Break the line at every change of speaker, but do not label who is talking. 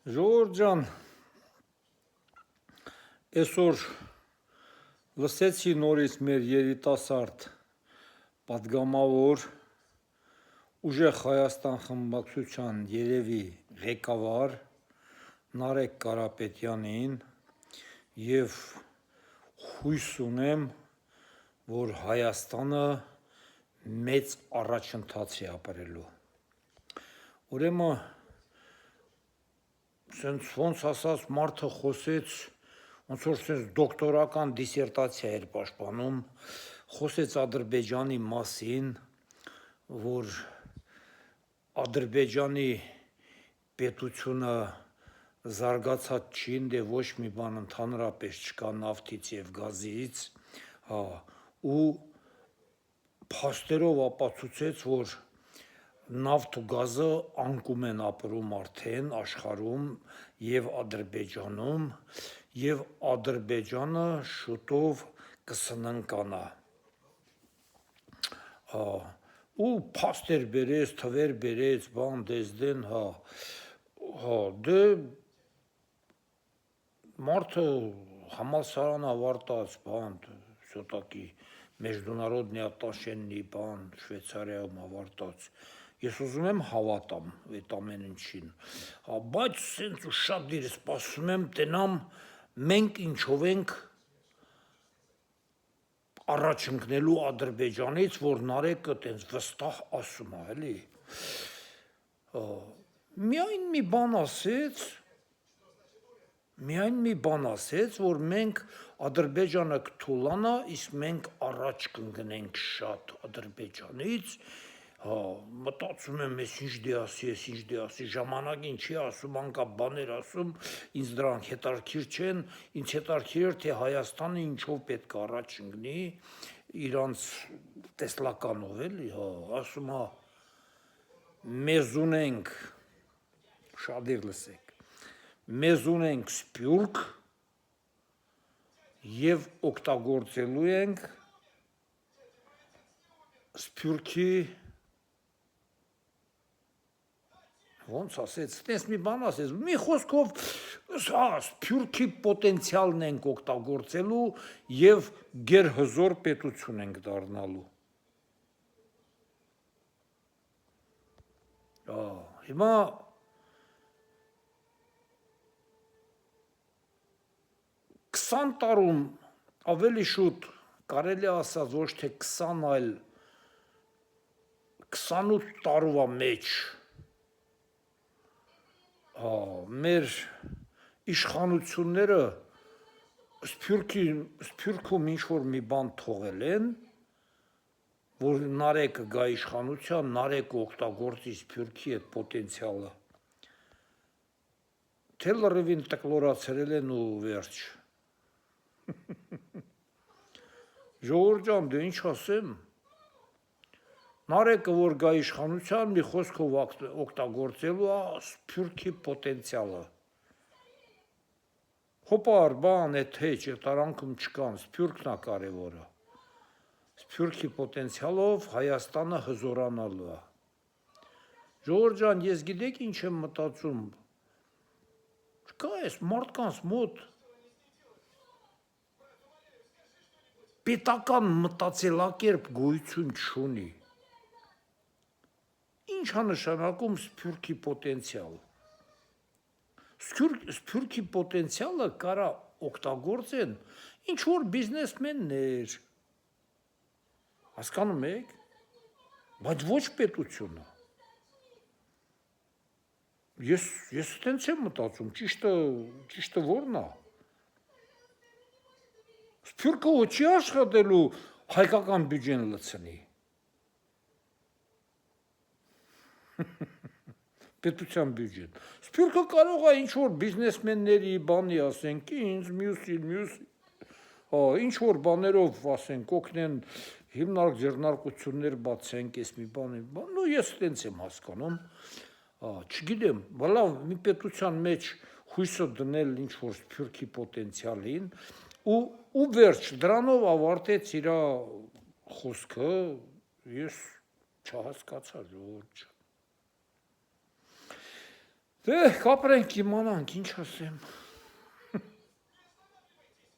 Ժողովուրդ ջան, այսօր լսեցի նորից մեր երիտասարդ պատգամավոր Ուժեղ Հայաստան խմբակցության երևի ղեկավար Նարեկ Կարապետյանին և հույս ունեմ, որ Հայաստանը մեծ առաջընթաց է ապրելու։ Ուրեմն ոնց ասած մարդը խոսեց, ոնց որ դոկտորական դիսերտացիա էր պաշտպանում, խոսեց Ադրբեջանի մասին, որ Ադրբեջանի պետությունը զարգացած չի, դե ոչ մի բան ընդհանրապես չկա նավթից և գազից, ու փաստերով ապացուցեց, որ նավթ ու գազը անկում են ապրում արդեն աշխարհում և Ադրբեջանում, և Ադրբեջանը շուտով կսննկանա։ Ու փաստեր բերեց, թվեր բերեց, բան դեզդեն, դե մարդը համալսարան ավարտած, բան, все-таки международные отношения, բան, Շվեյցարիայում ավարտած, ես ուզում եմ հավատամ այդ ամեն ինչին, բայց սենց ու շատ դիր սպասում եմ տենամ մենք ինչով ենք առաջ ընկնելու Ադրբեջանից, որ Նարեկը տենց վստահ ասում է, էլի։ Միայն մի բան ասեց, որ մենք Ադրբեջանը կթուլանա, իսկ մենք առաջ կընկնենք շատ Ադրբեջանից, մտածում եմ, ես ինչ դե ասի, ժամանակին չի ասում, անկապ բաներ ասում, ինձ դրանք հետաքրքիր չեն, ինձ հետաքրքիր էր, թե Հայաստանը ինչով պետք է առաջ ընկնի, իրանց տեսլականով, էլի, ասում է, մեզ ունենք, շատեր լսեք, մեզ ունենք սփյուռք և օգտագործելու ենք սփյուռքի, ոնց ասեց, տես մի բան ասեց, մի խոսքով սփյուռքի պոտենցիալն ենք օգտագործելու և գերհզոր պետություն ենք դառնալու։ Հիմա քսան տարում ավելի շուտ կարելի ասած ոչ թե 20, այլ 28 տարվա մեջ մեր իշխանությունները սփյուռքում ինչ-որ մի բան թողել են, որ Նարեկը գա իշխանության, Նարեկը օգտագործի սփյուռքի այդ պոտենցիալը, թե լրիվին տկլորացրել են ու վերջ։ Ժողովուրդ ջան, դե ինչ ասեմ, Նարեկը որ գա իշխանության, մի խոսքով օգտագործելու է սփյուռքի պոտենցիալը։ Հոպար, բան, այդ հեչ, այդ արանքում չկան, սփյուռքն է կարևորը։ Սփյուռքի պոտենցիալով Հայաստանը հզորանալու է։ Ժողովուրդ ջան, ես գիտեք ինչ եմ մտածում, չկա այս մարդկանց մոտ պետական մտածելակերպ գոյություն չունի։ Ինչ է նշանակում սփյուռքի պոտենցիալ։ Սփյուռքի պոտենցիալը կարա օգտագործեն ինչ-որ բիզնեսմեններ, հասկանում եք, բայց ոչ պետությունը։ Ես տենց եմ մտածում, ճիշտը որն է։ Սփյուռքը ոչ չի աշխատելու հայկական բյուջեն լցնի։ Պետության բյուջեն։ Սփյուռքը կարող է ինչ-որ բիզնեսմենների բանի, ասենք, ինձ, մյուս, ինչ-որ բաներով, ասենք, օգնեն, հիմնարկ ձեռնարկություններ բացենք, ես մի բան, ես տենց եմ հասկանում, չգիտեմ, լավ, մի պետության մեջ հույսը դնել ինչ-որ սփյուռքի պոտենցիալին, ու վերջ, դրանով ավարտեց իր խոսքը, ես չհասկացա, ժողովուրդ ջան։ Դե կապրենք իմանանք, ինչ ասեմ։